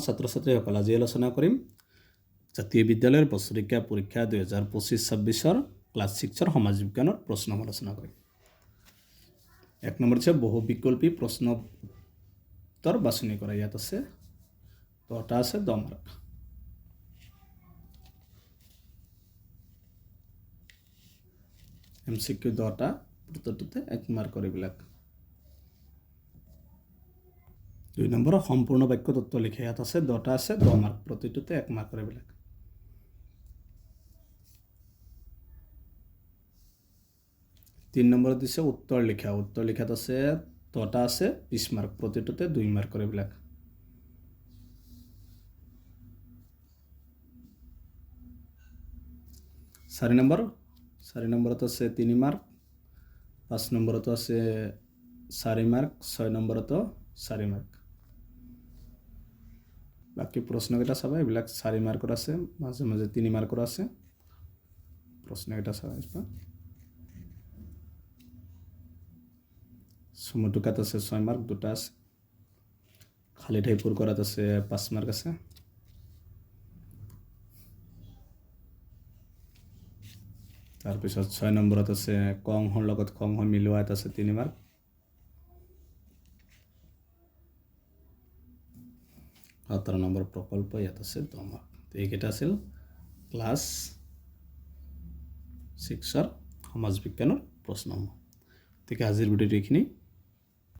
ছাত্ৰ-ছাত্ৰীসকল আজি আলোচনা কৰিম জাতীয় বিদ্যালয়ৰ বছৰেকীয়া পৰীক্ষা 2025-26 ক্লাছ 6 সমাজ বিজ্ঞানৰ প্ৰশ্ন আলোচনা কৰিম। 1 নম্বৰ আছে বহু বিকল্পী প্ৰশ্ন উত্তৰ বাছনি কৰা। ইয়াত আছে 10টা আছে 10 মাৰ্ক। MCQ 10টা প্ৰতিটোতে 1 মাৰ্কৰ এইবিলাক। 2 নম্বৰ সম্পূৰ্ণ বাক্য তত্ত্ব লিখে। ইয়াত আছে 10টা আছে 10 মাৰ্ক, প্ৰতিটোতে 1 মাৰ্কৰ এইবিলাক। 3 নম্বৰত দিছে উত্তৰ লিখা। উত্তৰ লিখাত আছে 10টা আছে 20 মাৰ্ক, প্ৰতিটোতে 2 মাৰ্কৰ এইবিলাক। 4 নম্বৰত আছে 3 মাৰ্ক, 5 নম্বৰতো আছে 4 মাৰ্ক, 6 নম্বৰতো 4 মাৰ্ক। বাকি প্ৰশ্নকেইটা চাবা, এইবিলাক 4 মাৰ্কৰ আছে, মাজে মাজে 3 মাৰ্কৰ আছে। প্ৰশ্নকেইটা চাবা। চমুটোকাত আছে 6 মাৰ্ক, 2টা আছে। খালি ঠাই পূৰ কৰাত আছে 5 মাৰ্ক আছে। তাৰপিছত 6 নম্বৰত আছে ক অংশৰ লগত খ অংশ মিলোৱাত আছে 3 মাৰ্ক। সতেৰ নম্বৰ প্ৰকল্প, ইয়াত আছে 10 মাৰ্ক। এইকেইটা আছিল ক্লাছ 6 সমাজ বিজ্ঞানৰ প্ৰশ্নসমূহ। গতিকে আজিৰ ভিডিঅ'টো এইখিনি।